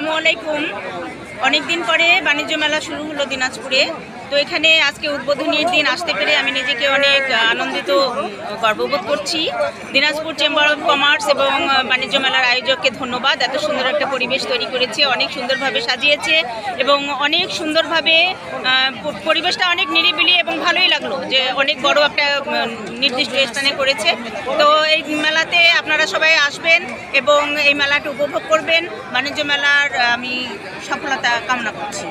আসসালামু আলাইকুম। অনেক দিন পরে বাণিজ্য মেলা শুরু হলো দিনাজপুরে। তো এখানে আজকে উদ্বোধনীর দিন আসতে পেরে আমি নিজেকে অনেক আনন্দিত, গর্ববোধ করছি। দিনাজপুর চেম্বার অফ কমার্স এবং বাণিজ্য মেলার আয়োজককে ধন্যবাদ। এত সুন্দর একটা পরিবেশ তৈরি করেছে, অনেক সুন্দরভাবে সাজিয়েছে এবং অনেক সুন্দরভাবে পরিবেশটা অনেক নিরিবিলি এবং ভালোই লাগলো যে অনেক বড় একটা নির্দিষ্ট স্থানে করেছে। তো এই মেলাতে আপনারা সবাই আসবেন এবং এই মেলাটা উপভোগ করবেন। বাণিজ্য মেলার আমি সফলতা কামনা করছি।